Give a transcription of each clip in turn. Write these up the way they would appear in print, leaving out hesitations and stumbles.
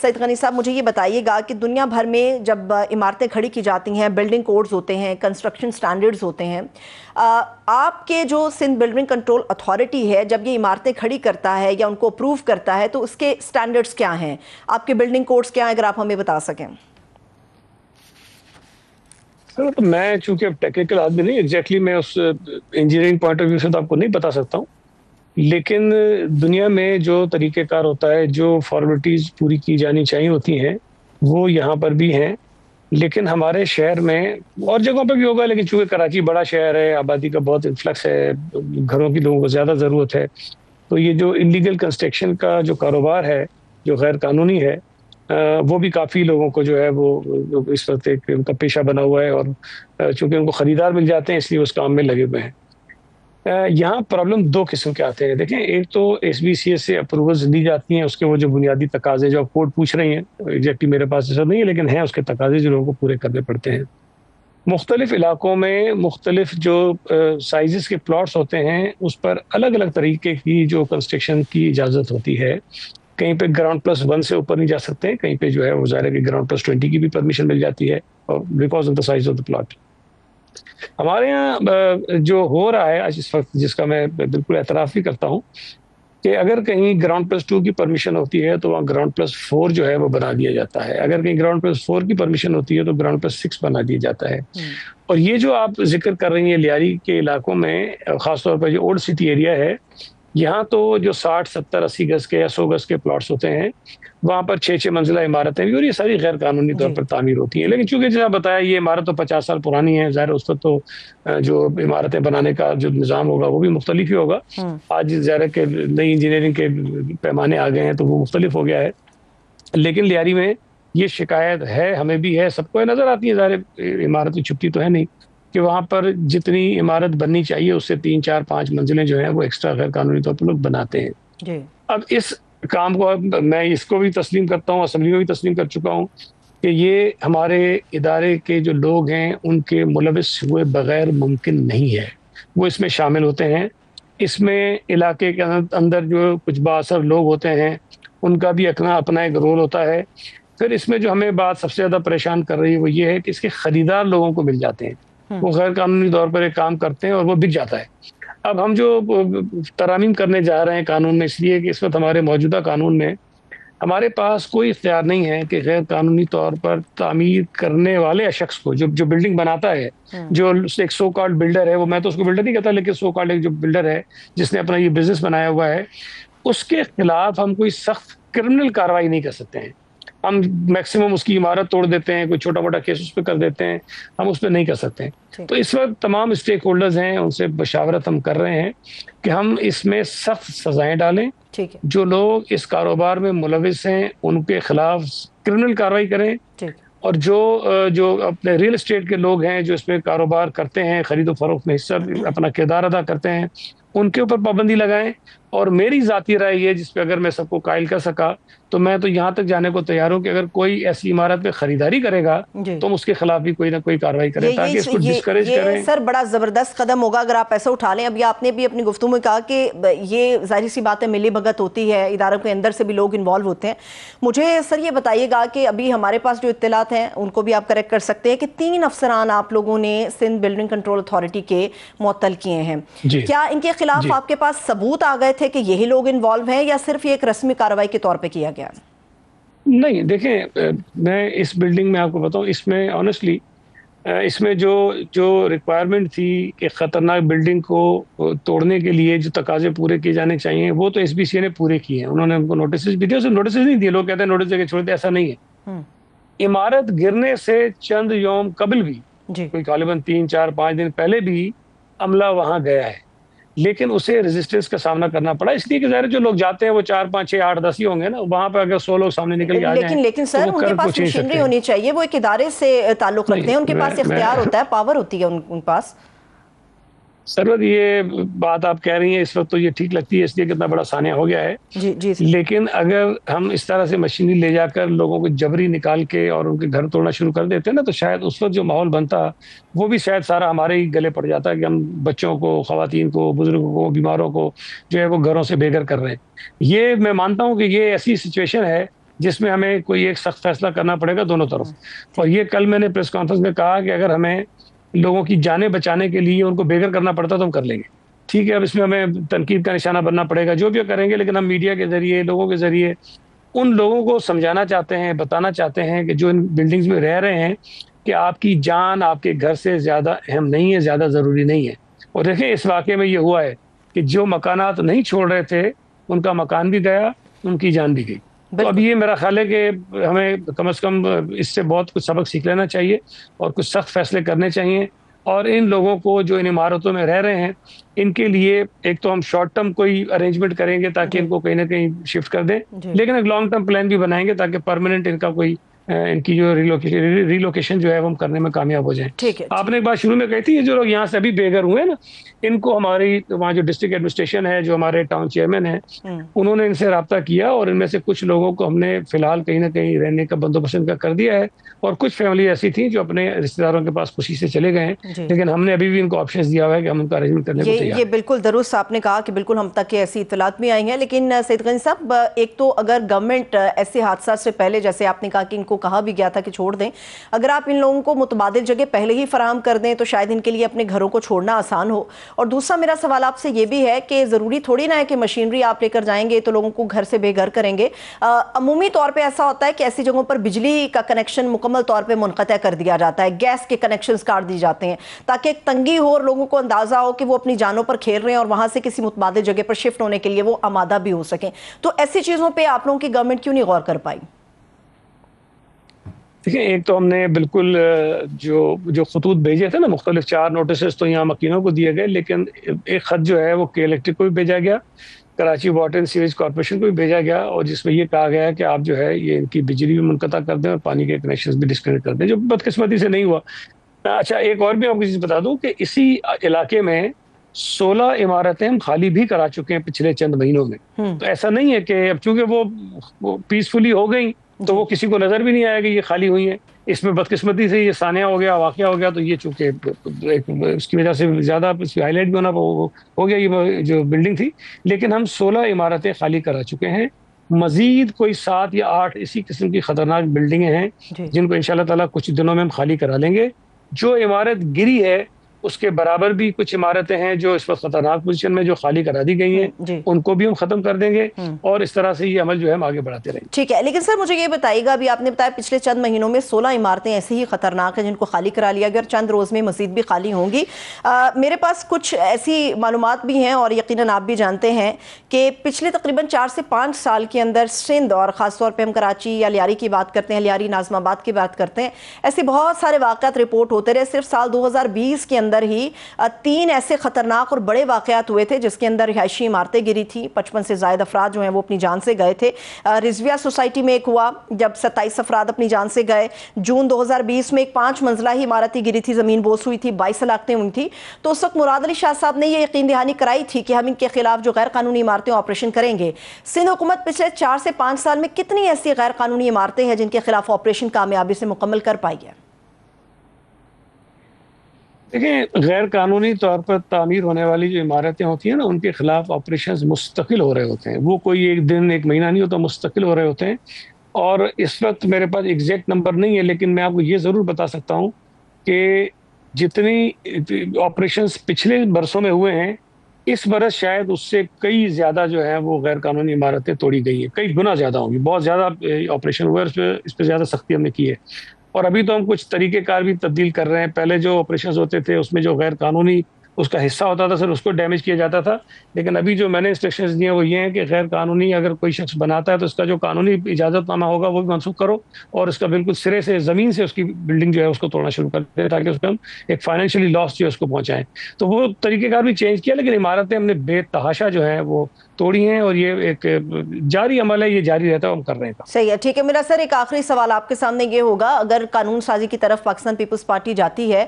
سید غنی صاحب مجھے یہ بتائیے گا کہ دنیا بھر میں جب عمارتیں کھڑی کی جاتی ہیں، بلڈنگ کوڈز ہوتے ہیں، کنسٹرکشن سٹینڈرڈز ہوتے ہیں، آپ کے جو سندھ بلڈنگ کنٹرول اتھارٹی ہے جب یہ عمارتیں کھڑی کرتا ہے یا ان کو اپروو کرتا ہے تو اس کے سٹینڈرڈز کیا ہیں؟ آپ کے بلڈنگ کوڈز کیا ہیں اگر آپ ہمیں بتا سکیں؟ سر تو میں چونکہ اب ٹیکنیکل آدمی نہیں، ایگزیکٹلی میں اس انجینئرنگ پوائنٹ آف ویو سے تو آپ کو نہیں بتا سکتا ہوں، لیکن دنیا میں جو طریقہ کار ہوتا ہے، جو فارمیلٹیز پوری کی جانی چاہیے ہوتی ہیں، وہ یہاں پر بھی ہیں. لیکن ہمارے شہر میں اور جگہوں پہ بھی ہوگا، لیکن چونکہ کراچی بڑا شہر ہے، آبادی کا بہت انفلکس ہے، گھروں کی لوگوں کو زیادہ ضرورت ہے، تو یہ جو انلیگل کنسٹرکشن کا جو کاروبار ہے، جو غیر قانونی ہے، وہ بھی کافی لوگوں کو جو ہے وہ اس وقت ایک ان کا پیشہ بنا ہوا ہے، اور چونکہ ان کو خریدار مل جاتے ہیں اس لیے اس کام میں لگے ہوئے ہیں. یہاں پرابلم دو قسم کے آتے ہیں. دیکھیں، ایک تو ایس بی سی ایس سے اپروولز دی جاتی ہیں، اس کے وہ جو بنیادی تقاضے جو آپ کوڈ پوچھ رہی ہیں، ایگزیکٹلی میرے پاس ایسا نہیں ہے، لیکن ہیں اس کے تقاضے جو لوگوں کو پورے کرنے پڑتے ہیں. مختلف علاقوں میں مختلف جو سائزز کے پلاٹس ہوتے ہیں، اس پر الگ الگ طریقے کی جو کنسٹرکشن کی اجازت ہوتی ہے. کہیں پہ گراؤنڈ پلس 1 سے اوپر نہیں جا سکتے، کہیں پہ جو ہے وہ ظاہر ہے کہ گراؤنڈ پلس 20 کی بھی پرمیشن مل جاتی ہے، because of the size of the plot. ہمارے یہاں جو ہو رہا ہے آج اس وقت، جس کا میں بالکل اعتراف بھی کرتا ہوں، کہ اگر کہیں گراؤنڈ پلس 2 کی پرمیشن ہوتی ہے تو وہاں گراؤنڈ پلس 4 جو ہے وہ بنا دیا جاتا ہے. اگر کہیں گراؤنڈ پلس 4 کی پرمیشن ہوتی ہے تو گراؤنڈ پلس 6 بنا دیا جاتا ہے. اور یہ جو آپ ذکر کر رہی ہیں لیاری کے علاقوں میں، خاص طور پر جو اولڈ سٹی ایریا ہے، یہاں تو جو 60 70 80 گز کے یا 100 گز کے پلاٹس ہوتے ہیں، وہاں پر 6 منزلہ عمارتیں بھی، اور یہ ساری غیر قانونی طور پر تعمیر ہوتی ہیں. لیکن چونکہ جیسا بتایا یہ عمارت تو 50 سال پرانی ہے، ظاہر اس وقت تو جو عمارتیں بنانے کا جو نظام ہوگا وہ بھی مختلف ہی ہوگا. آج ظاہر ہے کہ نئی انجینئرنگ کے پیمانے آ گئے ہیں تو وہ مختلف ہو گیا ہے. لیکن لیاری میں یہ شکایت ہے، ہمیں بھی ہے، سب کو نظر آتی ہے، ظاہر عمارتیں چھپتی تو ہے نہیں، کہ وہاں پر جتنی عمارت بننی چاہیے اس سے 3 4 5 منزلیں جو ہیں وہ ایکسٹرا غیر قانونی طور پر لوگ بناتے ہیں. اب اس کام کو میں اس کو بھی تسلیم کرتا ہوں، اسمبلی میں بھی تسلیم کر چکا ہوں، کہ یہ ہمارے ادارے کے جو لوگ ہیں ان کے ملوث ہوئے بغیر ممکن نہیں ہے. وہ اس میں شامل ہوتے ہیں. اس میں علاقے کے اندر جو کچھ بااثر لوگ ہوتے ہیں ان کا بھی اپنا ایک رول ہوتا ہے. پھر اس میں جو ہمیں بات سب سے زیادہ پریشان کر رہی ہے وہ یہ ہے کہ اس کے خریدار لوگوں کو مل جاتے ہیں، وہ غیر قانونی طور پر ایک کام کرتے ہیں اور وہ بک جاتا ہے. اب ہم جو ترامیم کرنے جا رہے ہیں قانون میں، اس لیے کہ اس وقت ہمارے موجودہ قانون میں ہمارے پاس کوئی اختیار نہیں ہے کہ غیر قانونی طور پر تعمیر کرنے والے شخص کو، جو بلڈنگ بناتا ہے، جو ایک سو کالڈ بلڈر ہے، وہ میں تو اس کو بلڈر نہیں کہتا، لیکن سو کالڈ ایک جو بلڈر ہے جس نے اپنا یہ بزنس بنایا ہوا ہے، اس کے خلاف ہم کوئی سخت کرمنل کارروائی نہیں کر سکتے ہیں. ہم میکسیمم اس کی عمارت توڑ دیتے ہیں، کوئی چھوٹا موٹا کیس اس پہ کر دیتے ہیں، ہم اس پہ نہیں کر سکتے ہیں. تو اس وقت تمام اسٹیک ہولڈرز ہیں، ان سے مشاورت ہم کر رہے ہیں کہ ہم اس میں سخت سزائیں ڈالیں. جو لوگ اس کاروبار میں ملوث ہیں ان کے خلاف کرمنل کارروائی کریں، اور جو اپنے ریل اسٹیٹ کے لوگ ہیں جو اس میں کاروبار کرتے ہیں، خرید و فروخت میں حصہ اپنا کردار ادا کرتے ہیں، ان کے اوپر پابندی لگائیں. اور میری ذاتی رائے یہ، جس پہ اگر میں سب کو قائل کر سکا تو میں تو یہاں تک جانے کو تیار ہوں کہ اگر کوئی ایسی عمارت پہ خریداری کرے گا تو ہم اس کے خلاف بھی کوئی نہ کوئی کارروائی کریں تاکہ اس کو ڈسکریج کریں. سر بڑا زبردست قدم ہوگا اگر آپ ایسا اٹھا لیں. ابھی آپ نے بھی اپنی گفتگو میں کہا کہ یہ ظاہر سی بات ہے ملی بھگت ہوتی ہے، اداروں کے اندر سے بھی لوگ انوالو ہوتے ہیں. مجھے سر یہ بتائیے گا کہ ابھی ہمارے پاس جو اطلاعات ہیں ان کو بھی آپ کریکٹ کر سکتے ہیں کہ 3 افسران آپ لوگوں نے سندھ بلڈنگ کنٹرول اتھارٹی کے معطل کیے ہیں. کیا ان کے خلاف آپ کے پاس ثبوت آ گئے تھے کہ یہی لوگ انوالو ہیں، یا صرف یہ ایک رسمی کارروائی کے طور پہ کیا گیا؟ نہیں، دیکھیں، میں اس بلڈنگ میں آپ کو بتاؤں، اس میں آنیسٹلی اس میں جو ریکوائرمنٹ تھی کہ خطرناک بلڈنگ کو توڑنے کے لیے جو تقاضے پورے کیے جانے چاہیے وہ تو ایس بی سی نے پورے کیے ہیں. انہوں نے ان کو نوٹسز بھی دیے، نوٹسز نہیں دیے، لوگ کہتے ہیں نوٹس دے کے چھوڑ دے، ایسا نہیں ہے. عمارت گرنے سے چند یوم قبل بھی، کوئی غالباً 3 4 5 دن پہلے بھی عملہ وہاں گیا ہے، لیکن اسے ریزسٹنس کا سامنا کرنا پڑا، اس لیے کہ ظاہر جو لوگ جاتے ہیں وہ 4 5 6 8 10 ہی ہوں گے نا. وہاں پہ اگر 100 لوگ سامنے نکل کے آ جائیں لیکن سر ان کے پاس مشینری ہونی چاہیے، وہ ایک ادارے سے تعلق رکھتے ہیں، ان کے پاس اختیار ہوتا ہے، پاور ہوتی ہے ان پاس. سرور یہ بات آپ کہہ رہی ہیں اس وقت تو یہ ٹھیک لگتی ہے، اس لیے کتنا بڑا سانحہ ہو گیا ہے. لیکن اگر ہم اس طرح سے مشینری لے جا کر لوگوں کو جبری نکال کے اور ان کے گھر توڑنا شروع کر دیتے ہیں نا، تو شاید اس وقت جو ماحول بنتا وہ بھی شاید سارا ہمارے ہی گلے پڑ جاتا ہے کہ ہم بچوں کو، خواتین کو، بزرگوں کو، بیماروں کو جو ہے وہ گھروں سے بے گھر کر رہے ہیں. یہ میں مانتا ہوں کہ یہ ایسی سچویشن ہے جس میں ہمیں کوئی ایک سخت فیصلہ کرنا پڑے گا دونوں طرف. اور یہ کل میں نے پریس کانفرنس میں کہا کہ اگر ہمیں لوگوں کی جانیں بچانے کے لیے ان کو بے گھر کرنا پڑتا تو ہم کر لیں گے. ٹھیک ہے, اب اس میں ہمیں تنقید کا نشانہ بننا پڑے گا, جو بھی کریں گے, لیکن ہم میڈیا کے ذریعے, لوگوں کے ذریعے ان لوگوں کو سمجھانا چاہتے ہیں, بتانا چاہتے ہیں کہ جو ان بلڈنگز میں رہ رہے ہیں کہ آپ کی جان آپ کے گھر سے زیادہ اہم نہیں ہے, زیادہ ضروری نہیں ہے. اور دیکھیں اس واقعے میں یہ ہوا ہے کہ جو مکانات نہیں چھوڑ رہے تھے ان کا مکان بھی گیا, ان کی جان بھی گئی. تو اب یہ میرا خیال ہے کہ ہمیں کم از کم اس سے بہت کچھ سبق سیکھ لینا چاہیے اور کچھ سخت فیصلے کرنے چاہیے. اور ان لوگوں کو جو ان عمارتوں میں رہ رہے ہیں ان کے لیے ایک تو ہم شارٹ ٹرم کوئی ارینجمنٹ کریں گے تاکہ ان کو کہیں نہ کہیں شفٹ کر دیں, لیکن ایک لانگ ٹرم پلان بھی بنائیں گے تاکہ پرماننٹ ان کا کوئی ان کی جو ریلوکیشن جو ہے وہ ہم کرنے میں کامیاب ہو جائیں. آپ نے ایک بات شروع میں کہی تھی, یہ جو لوگ یہاں سے ابھی بے گھر ہوئے نا, ان کو ہماری وہاں جو ڈسٹرکٹ ایڈمنسٹریشن ہے, جو ہمارے ٹاؤن چیئرمین ہیں, انہوں نے ان سے رابطہ کیا اور ان میں سے کچھ لوگوں کو ہم نے فی الحال کہیں نہ کہیں رہنے کا بندوبست ان کا کر دیا ہے. اور کچھ فیملی ایسی تھیں جو اپنے رشتے داروں کے پاس خوشی سے چلے گئے ہیں, لیکن ہم نے ابھی بھی ان کو آپشنز دیا ہوا ہے کہ ہم ان کا ارینجمنٹ کرنے کو تیار ہیں. یہ بالکل درست آپ نے کہا کہ بالکل ہم تک ایسی اطلاعات بھی آئی ہیں, لیکن سید غنی صاحب ایک تو اگر گورنمنٹ ایسے حادثات سے پہلے, جیسے آپ نے کہا کہ ان کو کہا بھی گیا تھا کہ چھوڑ دیں, اگر آپ ان لوگوں کو متبادل جگہ پہلے ہی فراہم کر دیں تو شاید ان کے لیے اپنے گھروں کو چھوڑنا آسان ہو. اور دوسرا میرا سوال آپ سے یہ بھی ہے کہ ضروری تھوڑی نہ ہے کہ مشینری آپ لے کر جائیں گے تو لوگوں کو گھر سے بے گھر کریں گے. عمومی طور پہ ایسا ہوتا ہے کہ ایسی جگہوں پر بجلی کا کنیکشن مکمل طور پہ منقطع کر دیا جاتا ہے, گیس کے کنیکشنز کاٹ دی جاتے ہیں تاکہ ایک تنگی ہو اور لوگوں کو اندازہ ہو کہ وہ اپنی جانوں پر کھیل رہے ہیں اور وہاں سے کسی متبادل جگہ پر شفٹ ہونے کے لیے وہ آمادہ بھی ہو سکیں. تو ایسی چیزوں پہ آپ لوگوں کی گورنمنٹ کیوں نہیں غور کر پائی؟ دیکھیں, ایک تو ہم نے بالکل جو خطوط بھیجے تھے نا, مختلف 4 نوٹسز تو یہاں مکینوں کو دیے گئے, لیکن ایک خط جو ہے وہ کے الیکٹرک کو بھی بھیجا گیا, Karachi water and sewage corporation کو بھی بھیجا گیا, اور جس میں یہ کہا گیا ہے کہ آپ جو ہے یہ ان کی بجلی بھی منقطع کر دیں اور پانی کے کنیکشنز بھی ڈسکنیکٹ کر دیں, جو بدقسمتی سے نہیں ہوا. اچھا, ایک اور بھی آپ کو چیز بتا دوں کہ اسی علاقے میں 16 عمارتیں ہم خالی بھی کرا چکے ہیں پچھلے چند مہینوں میں. تو ایسا نہیں ہے کہ اب چونکہ وہ پیسفلی ہو گئی تو وہ کسی کو نظر بھی نہیں آیا کہ یہ خالی ہوئی ہیں. اس میں بدقسمتی سے یہ ثانیہ ہو گیا, واقعہ ہو گیا, تو یہ چونکہ اس کی وجہ سے زیادہ ہائی لائٹ بھی ہونا ہو گیا یہ جو بلڈنگ تھی. لیکن ہم 16 عمارتیں خالی کرا چکے ہیں. مزید کوئی 7 یا 8 اسی قسم کی خطرناک بلڈنگیں ہیں جن کو انشاءاللہ تعالیٰ کچھ دنوں میں ہم خالی کرا لیں گے. جو عمارت گری ہے اس کے برابر بھی کچھ عمارتیں ہیں جو اس وقت خطرناک پوزیشن میں جو خالی کرا دی گئی ہیں, ان کو بھی ہم ختم کر دیں گے, اور اس طرح سے یہ عمل جو ہے ہم آگے بڑھاتے رہیں گے. ٹھیک ہے, لیکن سر مجھے یہ بتائیے گا, ابھی آپ نے بتایا پچھلے چند مہینوں میں 16 عمارتیں ایسی ہی خطرناک ہیں جن کو خالی کرا لیا گیا, اور چند روز میں مزید بھی خالی ہوں گی. میرے پاس کچھ ایسی معلومات بھی ہیں اور یقیناً آپ بھی جانتے ہیں کہ پچھلے تقریباً 4 سے 5 سال کے اندر سندھ, اور خاص طور پہ ہم کراچی یا لیاری کی بات کرتے ہیں, لیاری ناظم آباد کی بات کرتے ہیں, ایسے بہت سارے واقعات رپورٹ ہوتے رہے. صرف سال 2020 کے اندر ہی 3 ایسے خطرناک اور بڑے واقعات ہوئے تھے جس کے اندر رہائشی عمارتیں گری تھی, 55 سے زائد افراد جو ہیں وہ اپنی جان سے گئے تھے. رضویہ سوسائٹی میں ایک ہوا جب 27 افراد اپنی جان سے گئے. جون 2020 میں ایک 5 منزلہ ہی عمارت ہی گری تھی, زمین بوس ہوئی تھی, 22 ہلاکتیں ہوئی تھی. تو اس وقت مراد علی شاہ صاحب نے یہ یقین دہانی کرائی تھی کہ ہم ان کے خلاف جو غیر قانونی عمارتیں آپریشن کریں گے. سندھ حکومت پچھلے 4 سے 5 سال میں کتنی ایسی غیر قانونی عمارتیں ہیں جن کے خلاف آپریشن کامیابی سے مکمل کر پائی ہے؟ دیکھیں, غیر قانونی طور پر تعمیر ہونے والی جو عمارتیں ہوتی ہیں نا, ان کے خلاف آپریشنز مستقل ہو رہے ہوتے ہیں. وہ کوئی ایک دن ایک مہینہ نہیں ہوتا, مستقل ہو رہے ہوتے ہیں. اور اس وقت میرے پاس ایگزیکٹ نمبر نہیں ہے, لیکن میں آپ کو یہ ضرور بتا سکتا ہوں کہ جتنی آپریشنز پچھلے برسوں میں ہوئے ہیں, اس برس شاید اس سے کئی زیادہ جو ہیں وہ غیر قانونی عمارتیں توڑی گئی ہیں, کئی گنا زیادہ ہوں گی. بہت زیادہ آپریشن ہوئے, اس پہ زیادہ سختی ہم نے کی ہے. اور ابھی تو ہم کچھ طریقہ کار بھی تبدیل کر رہے ہیں. پہلے جو آپریشنز ہوتے تھے اس میں جو غیر قانونی اس کا حصہ ہوتا تھا, سر اس کو ڈیمیج کیا جاتا تھا. لیکن ابھی جو میں نے انسٹرکشنز دیے ہیں وہ یہ ہیں کہ غیر قانونی اگر کوئی شخص بناتا ہے تو اس کا جو قانونی اجازت نامہ ہوگا وہ بھی منسوخ کرو, اور اس کا بالکل سرے سے زمین سے اس کی بلڈنگ جو ہے اس کو توڑنا شروع کر دیں تاکہ اس کو ہم ایک فائنینشلی لاس جو ہے اس کو پہنچائیں. تو وہ طریقہ کار بھی چینج کیا, لیکن عمارتیں ہم نے بے تحاشا جو ہیں وہ توڑی ہیں, اور یہ ایک جاری عمل ہے, یہ جاری رہتا ہے, ہم کر رہے ہیں. صحیح ہے, ٹھیک ہے. میرا سر ایک آخری سوال آپ کے سامنے یہ ہوگا, اگر قانون سازی کی طرف پاکستان پیپلز پارٹی جاتی ہے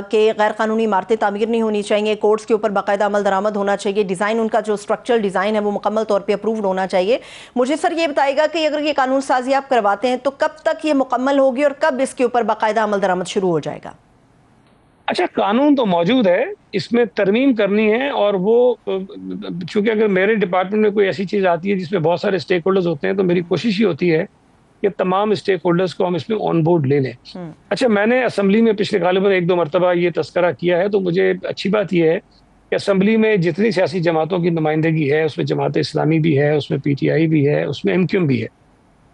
کہ غیر قانونی عمارتیں تعمیر نہیں ہونی چاہیے, کورٹس کے اوپر باقاعدہ عمل درآمد ہونا چاہیے, ڈیزائن ان کا جو اسٹرکچرل ڈیزائن ہے وہ مکمل طور پہ اپرووڈ ہونا چاہیے, مجھے سر یہ بتائے گا کہ اگر یہ قانون سازی آپ کرواتے ہیں تو کب تک یہ مکمل ہوگی اور کب اس کے اوپر باقاعدہ عمل درآمد شروع ہو جائے گا؟ اچھا, قانون تو موجود ہے, اس میں ترمیم کرنی ہے. اور وہ چونکہ اگر میرے ڈپارٹمنٹ میں کوئی ایسی چیز آتی ہے جس میں بہت سارے اسٹیک ہولڈرز ہوتے ہیں, تو میری کوشش ہی ہوتی ہے کہ تمام اسٹیک ہولڈرز کو ہم اس میں آن بورڈ لے لیں۔ اچھا، میں نے اسمبلی میں پچھلے غالباً 1-2 مرتبہ یہ تذکرہ کیا ہے، تو مجھے اچھی بات یہ ہے کہ اسمبلی میں جتنی سیاسی جماعتوں کی نمائندگی ہے، اس میں جماعت اسلامی بھی ہے، اس میں پی ٹی آئی بھی ہے، اس میں ایم کیو ایم بھی ہے،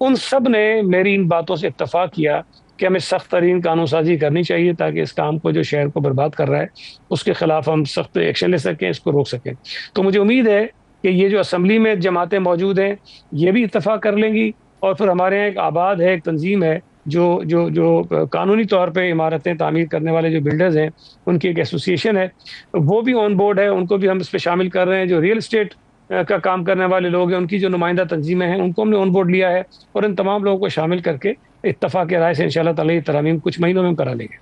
ان سب نے میری ان باتوں سے اتفاق کیا کہ ہمیں سخت ترین قانون سازی کرنی چاہیے تاکہ اس کام کو جو شہر کو برباد کر رہا ہے اس کے خلاف ہم سخت ایکشن لے سکیں، اس کو روک سکیں۔ تو مجھے امید ہے کہ یہ جو اسمبلی میں جماعتیں موجود ہیں یہ بھی اتفاق کر لیں گی، اور پھر ہمارے یہاں ایک آباد ہے، ایک تنظیم ہے جو قانونی طور پہ عمارتیں تعمیر کرنے والے جو بلڈرز ہیں ان کی ایک ایسوسی ایشن ہے، وہ بھی آن بورڈ ہے، ان کو بھی ہم اس پہ شامل کر رہے ہیں۔ جو ریئل اسٹیٹ کا کام کرنے والے لوگ ہیں، ان کی جو نمائندہ تنظیمیں ہیں، ان کو ہم نے آن بورڈ لیا ہے، اور ان تمام لوگوں کو شامل کر کے اتفاق رائے سے انشاءاللہ تعالی یہ ترامیم کچھ مہینوں میں ہم کرا لیں گے۔